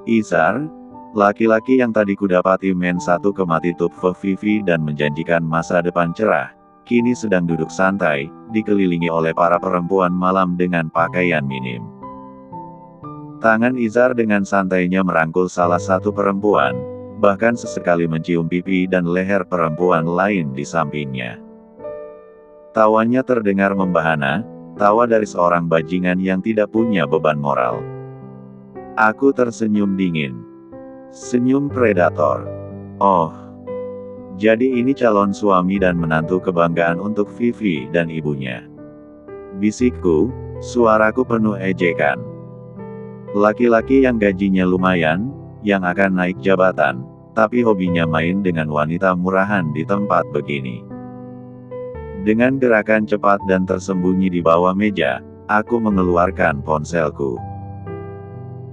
Izar, laki-laki yang tadi kudapati men satu kemati Tupfe Vivi dan menjanjikan masa depan cerah, kini sedang duduk santai, dikelilingi oleh para perempuan malam dengan pakaian minim. Tangan Izar dengan santainya merangkul salah satu perempuan, bahkan sesekali mencium pipi dan leher perempuan lain di sampingnya. Tawanya terdengar membahana, tawa dari seorang bajingan yang tidak punya beban moral. Aku tersenyum dingin. Senyum predator. Oh, jadi ini calon suami dan menantu kebanggaan untuk Vivi dan ibunya. Bisikku, suaraku penuh ejekan. Laki-laki yang gajinya lumayan, yang akan naik jabatan, tapi hobinya main dengan wanita murahan di tempat begini. Dengan gerakan cepat dan tersembunyi di bawah meja, aku mengeluarkan ponselku.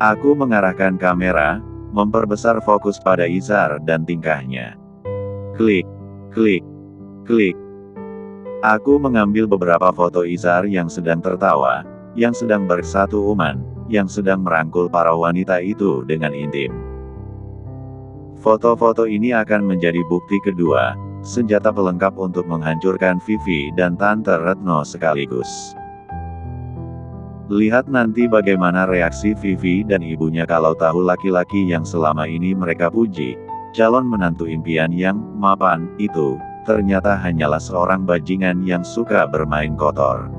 Aku mengarahkan kamera, memperbesar fokus pada Izar dan tingkahnya. Klik, klik, klik. Aku mengambil beberapa foto Izar yang sedang tertawa, yang sedang bersatu uman, yang sedang merangkul para wanita itu dengan intim. Foto-foto ini akan menjadi bukti kedua, senjata pelengkap untuk menghancurkan Vivi dan Tante Retno sekaligus. Lihat nanti bagaimana reaksi Vivi dan ibunya kalau tahu laki-laki yang selama ini mereka puji, calon menantu impian yang mapan itu, ternyata hanyalah seorang bajingan yang suka bermain kotor.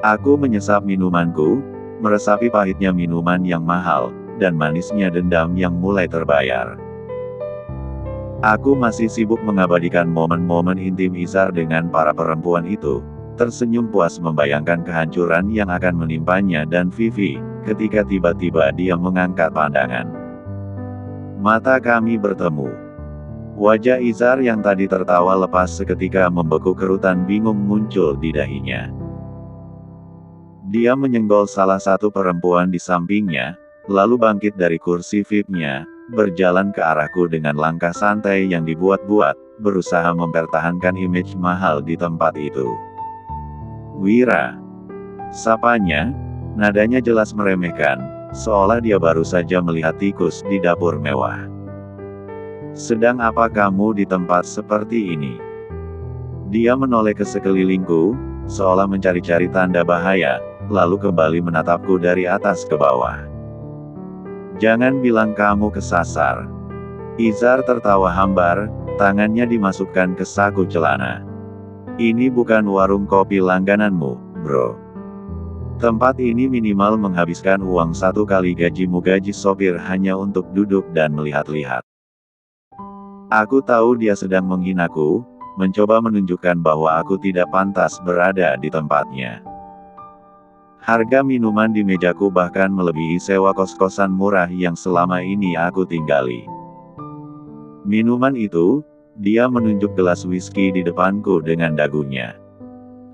Aku menyesap minumanku, meresapi pahitnya minuman yang mahal, dan manisnya dendam yang mulai terbayar. Aku masih sibuk mengabadikan momen-momen intim Izar dengan para perempuan itu, tersenyum puas membayangkan kehancuran yang akan menimpanya dan Vivi, ketika tiba-tiba dia mengangkat pandangan. Mata kami bertemu. Wajah Izar yang tadi tertawa lepas seketika membeku kerutan bingung muncul di dahinya. Dia menyenggol salah satu perempuan di sampingnya, lalu bangkit dari kursi VIP-nya, berjalan ke arahku dengan langkah santai yang dibuat-buat, berusaha mempertahankan image mahal di tempat itu. Wira. Sapanya, nadanya jelas meremehkan, seolah dia baru saja melihat tikus di dapur mewah. Sedang apa kamu di tempat seperti ini? Dia menoleh ke sekelilingku, seolah mencari-cari tanda bahaya, lalu kembali menatapku dari atas ke bawah. Jangan bilang kamu kesasar. Izar tertawa hambar, tangannya dimasukkan ke saku celana. Ini bukan warung kopi langgananmu, bro. Tempat ini minimal menghabiskan uang 1 kali gajimu gaji sopir hanya untuk duduk dan melihat-lihat. Aku tahu dia sedang menghinaku, mencoba menunjukkan bahwa aku tidak pantas berada di tempatnya. Harga minuman di mejaku bahkan melebihi sewa kos-kosan murah yang selama ini aku tinggali. Minuman itu, dia menunjuk gelas whisky di depanku dengan dagunya.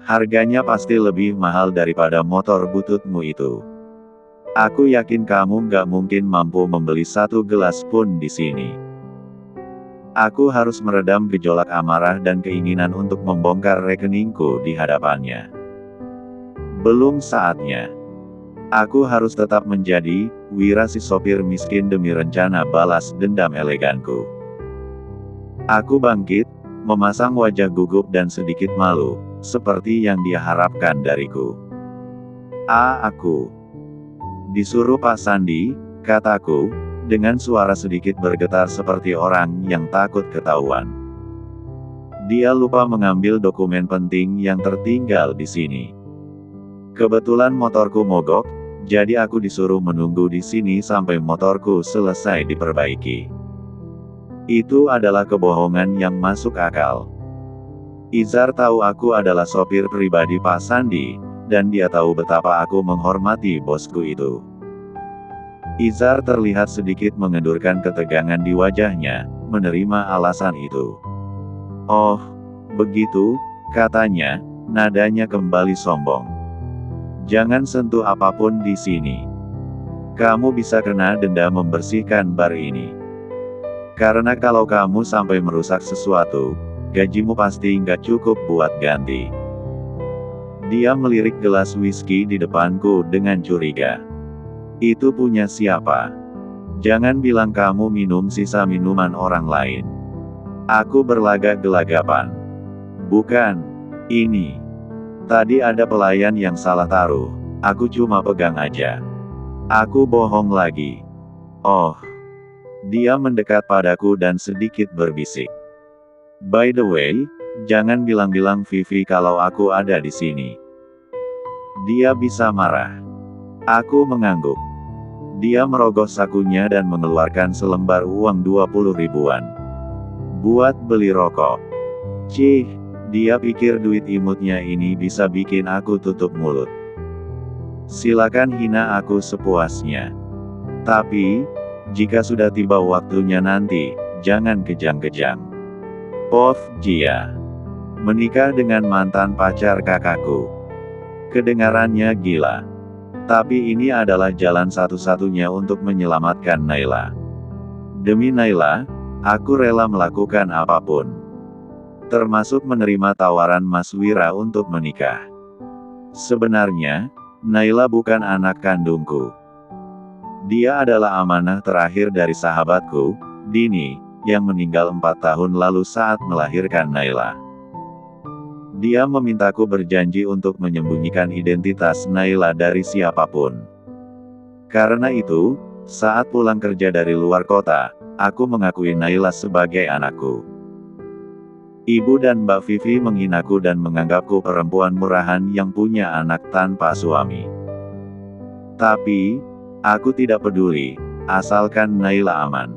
Harganya pasti lebih mahal daripada motor bututmu itu. Aku yakin kamu nggak mungkin mampu membeli 1 gelas pun di sini. Aku harus meredam gejolak amarah dan keinginan untuk membongkar rekeningku di hadapannya. Belum saatnya. Aku harus tetap menjadi Wira si sopir miskin demi rencana balas dendam eleganku. Aku bangkit, memasang wajah gugup dan sedikit malu, seperti yang dia harapkan dariku. Aku disuruh Pak Sandi, kataku, dengan suara sedikit bergetar seperti orang yang takut ketahuan. Dia lupa mengambil dokumen penting yang tertinggal di sini. Kebetulan motorku mogok, jadi aku disuruh menunggu di sini sampai motorku selesai diperbaiki. Itu adalah kebohongan yang masuk akal. Izar tahu aku adalah sopir pribadi Pak Sandi, dan dia tahu betapa aku menghormati bosku itu. Izar terlihat sedikit mengendurkan ketegangan di wajahnya, menerima alasan itu. Oh, begitu, katanya, nadanya kembali sombong. Jangan sentuh apapun di sini. Kamu bisa kena denda membersihkan bar ini. Karena kalau kamu sampai merusak sesuatu, gajimu pasti nggak cukup buat ganti. Dia melirik gelas whisky di depanku dengan curiga. Itu punya siapa? Jangan bilang kamu minum sisa minuman orang lain. Aku berlagak-gelagapan. Bukan. Ini. Tadi ada pelayan yang salah taruh. Aku cuma pegang aja. Aku bohong lagi. Oh. Dia mendekat padaku dan sedikit berbisik. By the way, jangan bilang-bilang Vivi kalau aku ada di sini. Dia bisa marah. Aku mengangguk. Dia merogoh sakunya dan mengeluarkan selembar uang 20 ribuan. Buat beli rokok. Cih, dia pikir duit imutnya ini bisa bikin aku tutup mulut. Silakan hina aku sepuasnya. Tapi, jika sudah tiba waktunya nanti, jangan kejang-kejang. Pov Jia. Menikah dengan mantan pacar kakakku. Kedengarannya gila. Tapi ini adalah jalan satu-satunya untuk menyelamatkan Naila. Demi Naila, aku rela melakukan apapun. Termasuk menerima tawaran Mas Wira untuk menikah. Sebenarnya, Naila bukan anak kandungku. Dia adalah amanah terakhir dari sahabatku, Dini, yang meninggal 4 tahun lalu saat melahirkan Naila. Dia memintaku berjanji untuk menyembunyikan identitas Naila dari siapapun. Karena itu, saat pulang kerja dari luar kota, aku mengakui Naila sebagai anakku. Ibu dan Mbak Vivi menghinaku dan menganggapku perempuan murahan yang punya anak tanpa suami. Tapi, aku tidak peduli, asalkan Naila aman.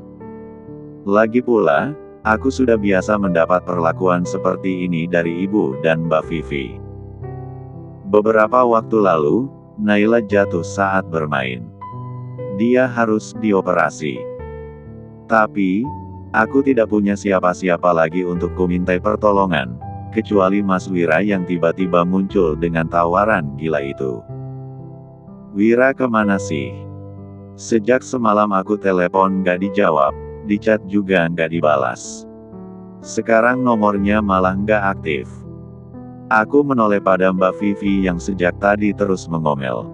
Lagi pula, aku sudah biasa mendapat perlakuan seperti ini dari ibu dan Mbak Vivi. Beberapa waktu lalu, Naila jatuh saat bermain. Dia harus dioperasi. Tapi, aku tidak punya siapa-siapa lagi untuk kumintai pertolongan, kecuali Mas Wira yang tiba-tiba muncul dengan tawaran gila itu. Wira kemana sih? Sejak semalam aku telepon nggak dijawab, di chat juga nggak dibalas. Sekarang nomornya malah nggak aktif. Aku menoleh pada Mbak Vivi yang sejak tadi terus mengomel.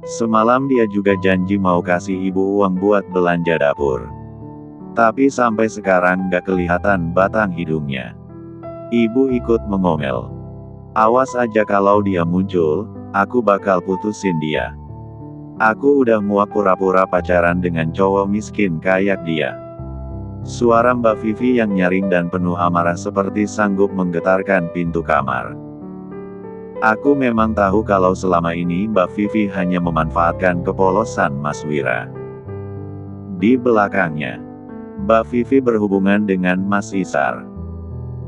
Semalam dia juga janji mau kasih ibu uang buat belanja dapur. Tapi sampai sekarang nggak kelihatan batang hidungnya. Ibu ikut mengomel. Awas aja kalau dia muncul, aku bakal putusin dia. Aku udah muak pura-pura pacaran dengan cowok miskin kayak dia. Suara Mbak Vivi yang nyaring dan penuh amarah seperti sanggup menggetarkan pintu kamar. Aku memang tahu kalau selama ini Mbak Vivi hanya memanfaatkan kepolosan Mas Wira. Di belakangnya, Mbak Vivi berhubungan dengan Mas Izar.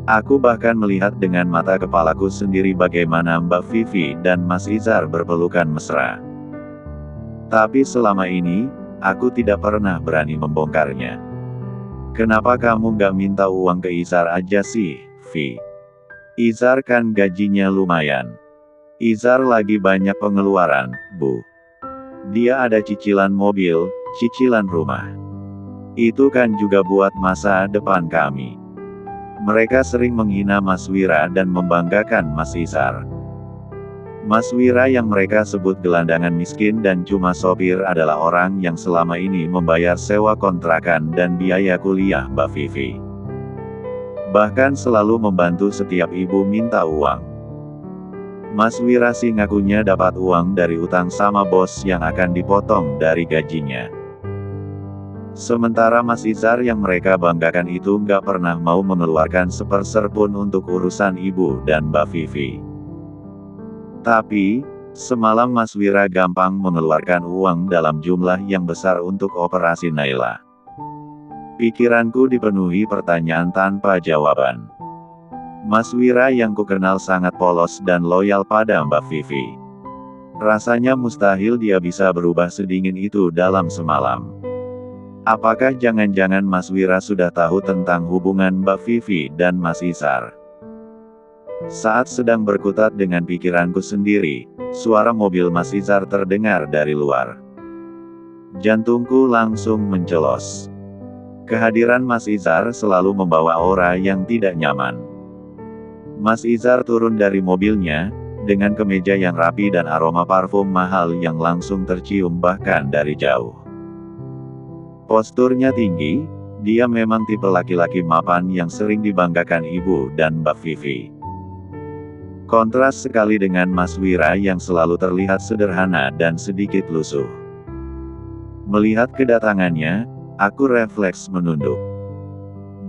Aku bahkan melihat dengan mata kepalaku sendiri bagaimana Mbak Vivi dan Mas Izar berpelukan mesra. Tapi selama ini, aku tidak pernah berani membongkarnya. Kenapa kamu nggak minta uang ke Izar aja sih, Vi? Izar kan gajinya lumayan. Izar lagi banyak pengeluaran, Bu. Dia ada cicilan mobil, cicilan rumah. Itu kan juga buat masa depan kami. Mereka sering menghina Mas Wira dan membanggakan Mas Izar. Mas Wira yang mereka sebut gelandangan miskin dan cuma sopir adalah orang yang selama ini membayar sewa kontrakan dan biaya kuliah Mbak Vivi. Bahkan selalu membantu setiap ibu minta uang. Mas Wira sih ngakunya dapat uang dari utang sama bos yang akan dipotong dari gajinya. Sementara Mas Izar yang mereka banggakan itu nggak pernah mau mengeluarkan seperser pun untuk urusan ibu dan Mbak Vivi. Tapi, semalam Mas Wira gampang mengeluarkan uang dalam jumlah yang besar untuk operasi Naila. Pikiranku dipenuhi pertanyaan tanpa jawaban. Mas Wira yang kukenal sangat polos dan loyal pada Mbak Vivi. Rasanya mustahil dia bisa berubah sedingin itu dalam semalam. Apakah jangan-jangan Mas Wira sudah tahu tentang hubungan Mbak Vivi dan Mas Izar? Saat sedang berkutat dengan pikiranku sendiri, suara mobil Mas Izar terdengar dari luar. Jantungku langsung mencelos. Kehadiran Mas Izar selalu membawa aura yang tidak nyaman. Mas Izar turun dari mobilnya, dengan kemeja yang rapi dan aroma parfum mahal yang langsung tercium bahkan dari jauh. Posturnya tinggi, dia memang tipe laki-laki mapan yang sering dibanggakan ibu dan Mbak Vivi. Kontras sekali dengan Mas Wira yang selalu terlihat sederhana dan sedikit lusuh. Melihat kedatangannya, aku refleks menunduk.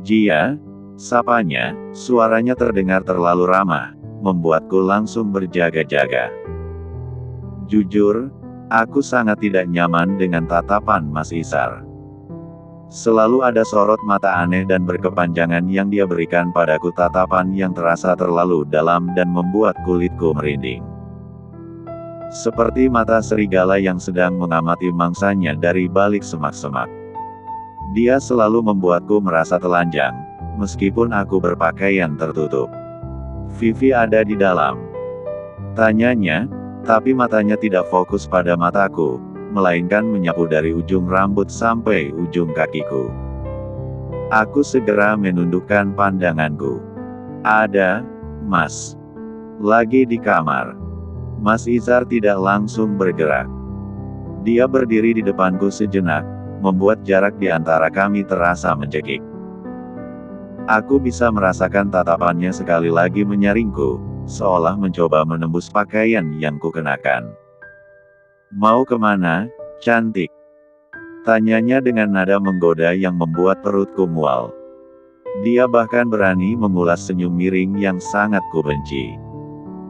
"Jia," sapanya, suaranya terdengar terlalu ramah, membuatku langsung berjaga-jaga. Jujur, aku sangat tidak nyaman dengan tatapan Mas Izar. Selalu ada sorot mata aneh dan berkepanjangan yang dia berikan padaku, tatapan yang terasa terlalu dalam dan membuat kulitku merinding. Seperti mata serigala yang sedang mengamati mangsanya dari balik semak-semak. Dia selalu membuatku merasa telanjang, meskipun aku berpakaian tertutup. "Vivi ada di dalam?" tanyanya, tapi matanya tidak fokus pada mataku, melainkan menyapu dari ujung rambut sampai ujung kakiku. Aku segera menundukkan pandanganku. "Ada, Mas. Lagi di kamar." Mas Izar tidak langsung bergerak. Dia berdiri di depanku sejenak, membuat jarak di antara kami terasa mencekik. Aku bisa merasakan tatapannya sekali lagi menyaringku, seolah mencoba menembus pakaian yang kukenakan. "Mau kemana, cantik?" tanyanya dengan nada menggoda yang membuat perutku mual. Dia bahkan berani mengulas senyum miring yang sangat kubenci.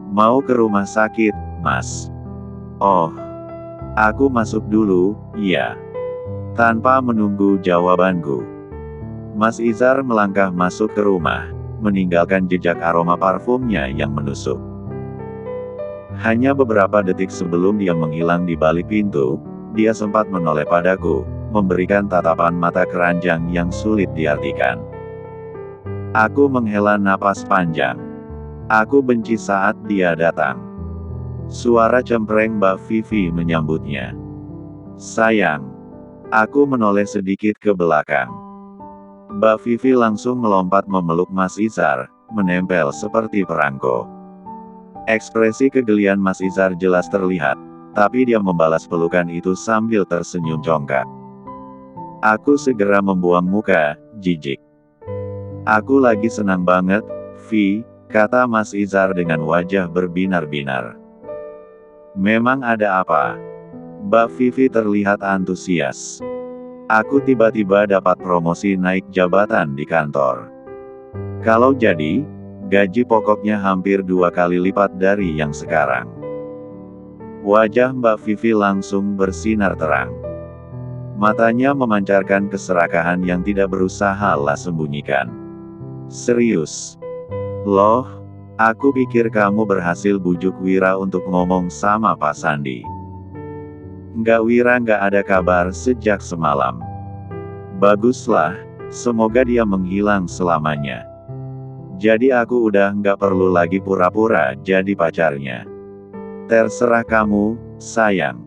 "Mau ke rumah sakit, Mas?" "Oh, aku masuk dulu, ya." Tanpa menunggu jawabanku, Mas Izar melangkah masuk ke rumah, meninggalkan jejak aroma parfumnya yang menusuk. Hanya beberapa detik sebelum dia menghilang di balik pintu, dia sempat menoleh padaku, memberikan tatapan mata keranjang yang sulit diartikan. Aku menghela napas panjang. Aku benci saat dia datang. Suara cempreng Mbak Vivi menyambutnya. "Sayang." Aku menoleh sedikit ke belakang. Mbak Vivi langsung melompat memeluk Mas Izar, menempel seperti perangko. Ekspresi kegelian Mas Izar jelas terlihat, tapi dia membalas pelukan itu sambil tersenyum congkak. Aku segera membuang muka, jijik. "Aku lagi senang banget, Vi," kata Mas Izar dengan wajah berbinar-binar. "Memang ada apa?" Mbak Vivi terlihat antusias. "Aku tiba-tiba dapat promosi naik jabatan di kantor. Kalau jadi, gaji pokoknya hampir 2 kali lipat dari yang sekarang." Wajah Mbak Vivi langsung bersinar terang. Matanya memancarkan keserakahan yang tidak berusaha lah sembunyikan. "Serius? Loh, aku pikir kamu berhasil bujuk Wira untuk ngomong sama Pak Sandi." "Nggak, Wira nggak ada kabar sejak semalam." "Baguslah, semoga dia menghilang selamanya. Jadi aku udah nggak perlu lagi pura-pura jadi pacarnya." "Terserah kamu, sayang.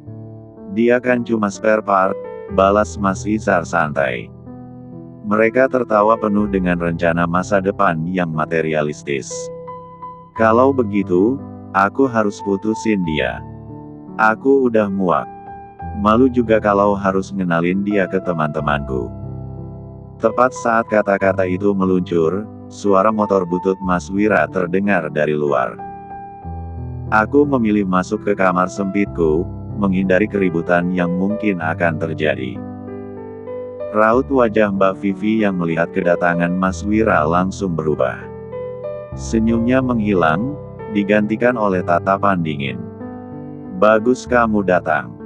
Dia kan cuma spare part," balas Mas Izar santai. Mereka tertawa penuh dengan rencana masa depan yang materialistis. "Kalau begitu, aku harus putusin dia. Aku udah muak. Malu juga kalau harus ngenalin dia ke teman-temanku." Tepat saat kata-kata itu meluncur, suara motor butut Mas Wira terdengar dari luar. Aku memilih masuk ke kamar sempitku, menghindari keributan yang mungkin akan terjadi. Raut wajah Mbak Vivi yang melihat kedatangan Mas Wira langsung berubah. Senyumnya menghilang, digantikan oleh tatapan dingin. "Bagus kamu datang.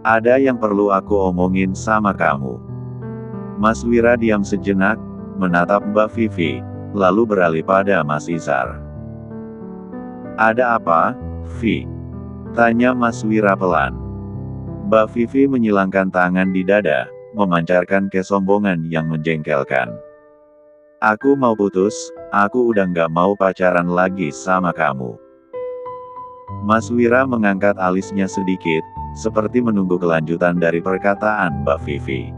Ada yang perlu aku omongin sama kamu." Mas Wira diam sejenak, menatap Mbak Vivi, lalu beralih pada Mas Izar. "Ada apa, Vi?" tanya Mas Wira pelan. Mbak Vivi menyilangkan tangan di dada, memancarkan kesombongan yang menjengkelkan. "Aku mau putus, aku udah nggak mau pacaran lagi sama kamu." Mas Wira mengangkat alisnya sedikit, seperti menunggu kelanjutan dari perkataan Mbak Vivi.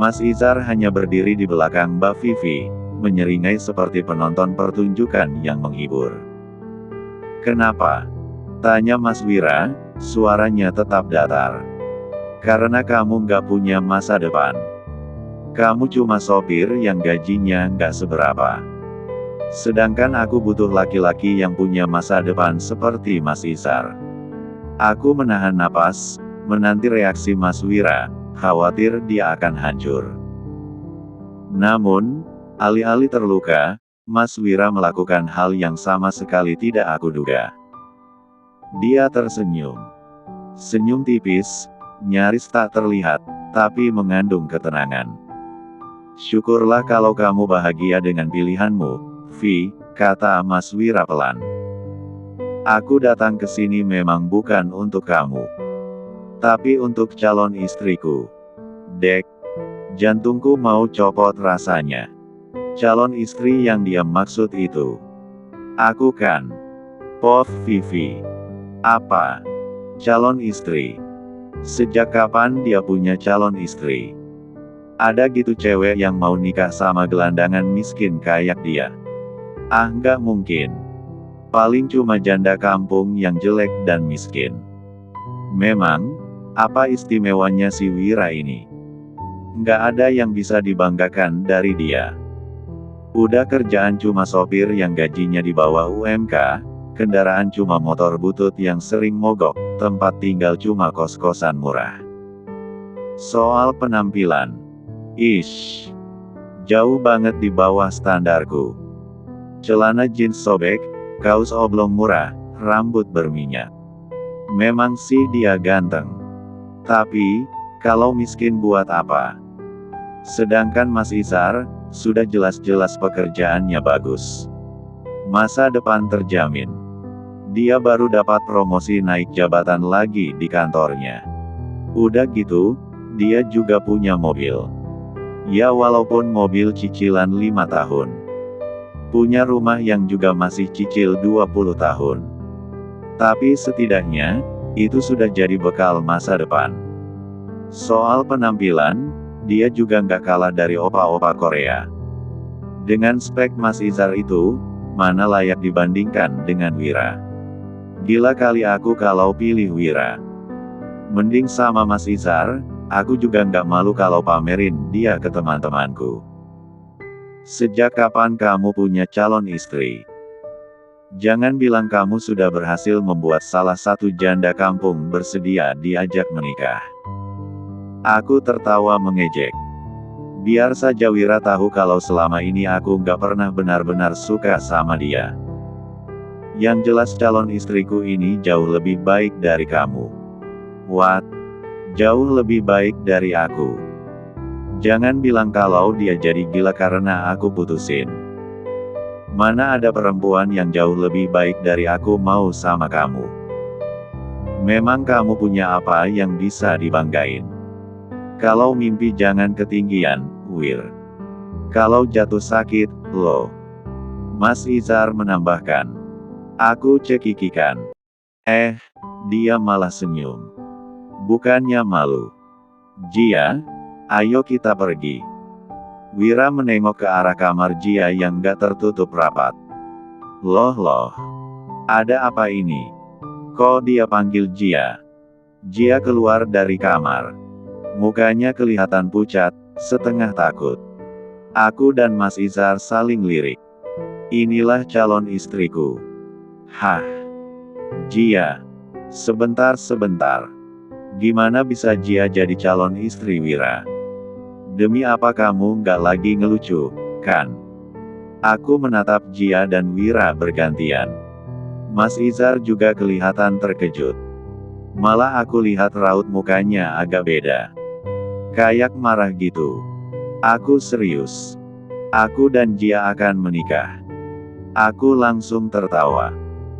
Mas Izar hanya berdiri di belakang Mbak Vivi, menyeringai seperti penonton pertunjukan yang menghibur. "Kenapa?" tanya Mas Wira, suaranya tetap datar. Karena kamu nggak punya masa depan. Kamu cuma sopir yang gajinya nggak seberapa. Sedangkan aku butuh laki-laki yang punya masa depan seperti Mas Izar. Aku menahan napas, menanti reaksi Mas Wira, khawatir dia akan hancur. Namun, alih-alih terluka, Mas Wira melakukan hal yang sama sekali tidak aku duga. Dia tersenyum. Senyum tipis, nyaris tak terlihat, tapi mengandung ketenangan. Syukurlah kalau kamu bahagia dengan pilihanmu, Vi, kata Mas Wira pelan. Aku datang ke sini memang bukan untuk kamu, tapi untuk calon istriku. Dek, jantungku mau copot rasanya. Calon istri yang dia maksud itu. Aku kan. Pov Vivi. Apa? Calon istri? Sejak kapan dia punya calon istri? Ada gitu cewek yang mau nikah sama gelandangan miskin kayak dia? Ah, nggak mungkin. Paling cuma janda kampung yang jelek dan miskin. Memang, apa istimewanya si Wira ini? Nggak ada yang bisa dibanggakan dari dia. Udah kerjaan cuma sopir yang gajinya di bawah UMK, kendaraan cuma motor butut yang sering mogok, tempat tinggal cuma kos-kosan murah. Soal penampilan, ish, jauh banget di bawah standarku. Celana jeans sobek, kaos oblong murah, rambut berminyak. Memang sih dia ganteng. Tapi, kalau miskin buat apa? Sedangkan Mas Izar, sudah jelas-jelas pekerjaannya bagus. Masa depan terjamin. Dia baru dapat promosi naik jabatan lagi di kantornya. Udah gitu, dia juga punya mobil. Ya walaupun mobil cicilan 5 tahun. Punya rumah yang juga masih cicil 20 tahun. Tapi setidaknya, itu sudah jadi bekal masa depan. Soal penampilan, dia juga nggak kalah dari opa-opa Korea. Dengan spek Mas Izar itu, mana layak dibandingkan dengan Wira. Gila kali aku kalau pilih Wira. Mending sama Mas Izar, aku juga nggak malu kalau pamerin dia ke teman-temanku. Sejak kapan kamu punya calon istri? Jangan bilang kamu sudah berhasil membuat salah satu janda kampung bersedia diajak menikah. Aku tertawa mengejek. Biar saja Wira tahu kalau selama ini aku nggak pernah benar-benar suka sama dia. Yang jelas calon istriku ini jauh lebih baik dari kamu. What? Jauh lebih baik dari aku. Jangan bilang kalau dia jadi gila karena aku putusin. Mana ada perempuan yang jauh lebih baik dari aku mau sama kamu. Memang kamu punya apa yang bisa dibanggain? Kalau mimpi jangan ketinggian, Wir. Kalau jatuh sakit, lo. Mas Izar menambahkan. Aku cekikikan. Dia malah senyum. Bukannya malu. Jia, ayo kita pergi. Wira menengok ke arah kamar Jia yang gak tertutup rapat. Loh, ada apa ini? Kok dia panggil Jia? Jia keluar dari kamar. Mukanya kelihatan pucat, setengah takut. Aku dan Mas Izar saling lirik. Inilah calon istriku. Hah? Jia. Sebentar. Gimana bisa Jia jadi calon istri Wira? Demi apa kamu nggak lagi ngelucu, kan? Aku menatap Jia dan Wira bergantian. Mas Izar juga kelihatan terkejut. Malah aku lihat raut mukanya agak beda. Kayak marah gitu. Aku serius. Aku dan Jia akan menikah. Aku langsung tertawa.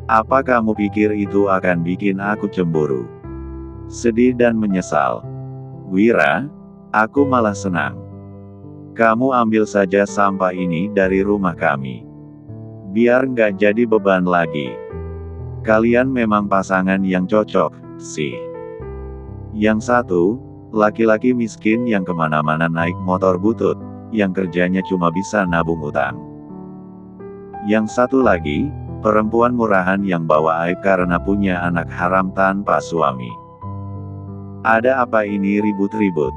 Apa kamu pikir itu akan bikin aku cemburu? Sedih dan menyesal. Wira, aku malah senang. Kamu ambil saja sampah ini dari rumah kami. Biar nggak jadi beban lagi. Kalian memang pasangan yang cocok, sih. Yang satu, laki-laki miskin yang kemana-mana naik motor butut, yang kerjanya cuma bisa nabung utang. Yang satu lagi, perempuan murahan yang bawa aib karena punya anak haram tanpa suami. Ada apa ini ribut-ribut?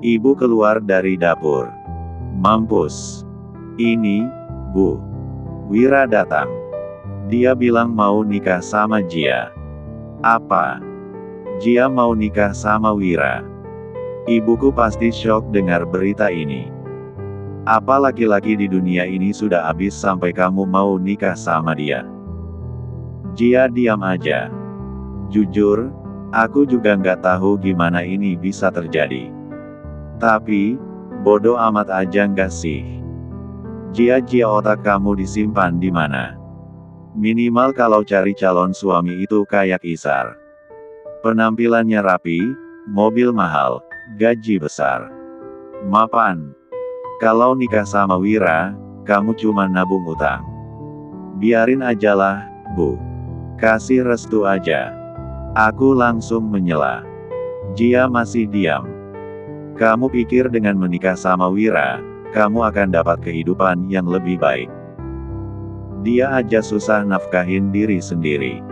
Ibu keluar dari dapur. Mampus. Ini, Bu. Wira datang. Dia bilang mau nikah sama Jia. Apa? Jia mau nikah sama Wira? Ibuku pasti shock dengar berita ini. Apa laki-laki di dunia ini sudah habis sampai kamu mau nikah sama dia? Jia diam aja. Jujur, aku juga nggak tahu gimana ini bisa terjadi. Tapi, bodoh amat aja nggak sih? Jia, otak kamu disimpan di mana? Minimal kalau cari calon suami itu kayak Isar. Penampilannya rapi, mobil mahal, gaji besar. Mapan. Kalau nikah sama Wira, kamu cuma nabung utang. Biarin ajalah, Bu. Kasih restu aja. Aku langsung menyela. Jia masih diam. Kamu pikir dengan menikah sama Wira, kamu akan dapat kehidupan yang lebih baik. Dia aja susah nafkahin diri sendiri.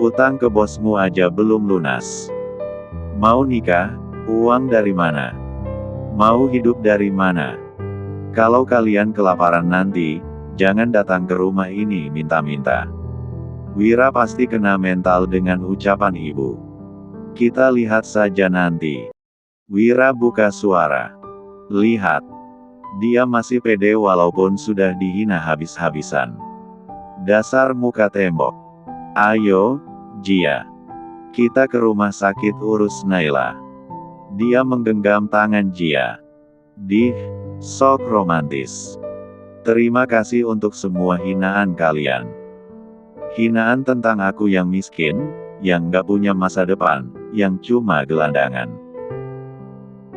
Utang ke bosmu aja belum lunas. Mau nikah, uang dari mana? Mau hidup dari mana? Kalau kalian kelaparan nanti, jangan datang ke rumah ini minta-minta. Wira pasti kena mental dengan ucapan ibu. Kita lihat saja nanti. Wira buka suara. Lihat. Dia masih pede walaupun sudah dihina habis-habisan. Dasar muka tembok. Ayo, Jia. Kita ke rumah sakit urus Naila. Dia menggenggam tangan Jia. Sok romantis. Terima kasih untuk semua hinaan kalian. Hinaan tentang aku yang miskin, yang gak punya masa depan, yang cuma gelandangan.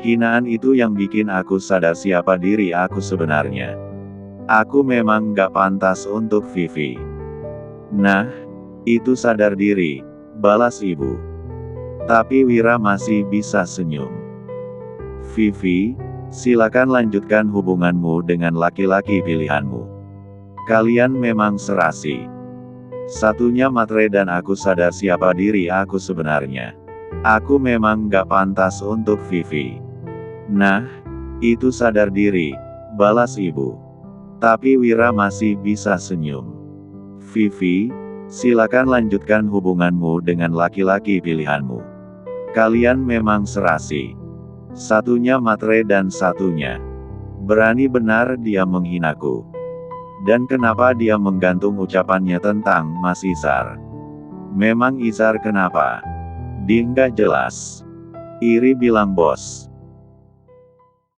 Hinaan itu yang bikin aku sadar siapa diri aku sebenarnya. Aku memang gak pantas untuk Vivi. Nah, itu sadar diri, balas ibu. Tapi Wira masih bisa senyum. Vivi, silakan lanjutkan hubunganmu dengan laki-laki pilihanmu. Kalian memang serasi. Satunya matre dan aku sadar siapa diri aku sebenarnya. Aku memang gak pantas untuk Vivi. Nah, itu sadar diri, balas ibu. Tapi Wira masih bisa senyum. Vivi, silakan lanjutkan hubunganmu dengan laki-laki pilihanmu. Kalian memang serasi. Satunya matre dan satunya. Berani benar dia menghinaku. Dan kenapa dia menggantung ucapannya tentang Mas Isar? Memang Isar kenapa? Dia nggak jelas. Iri bilang bos.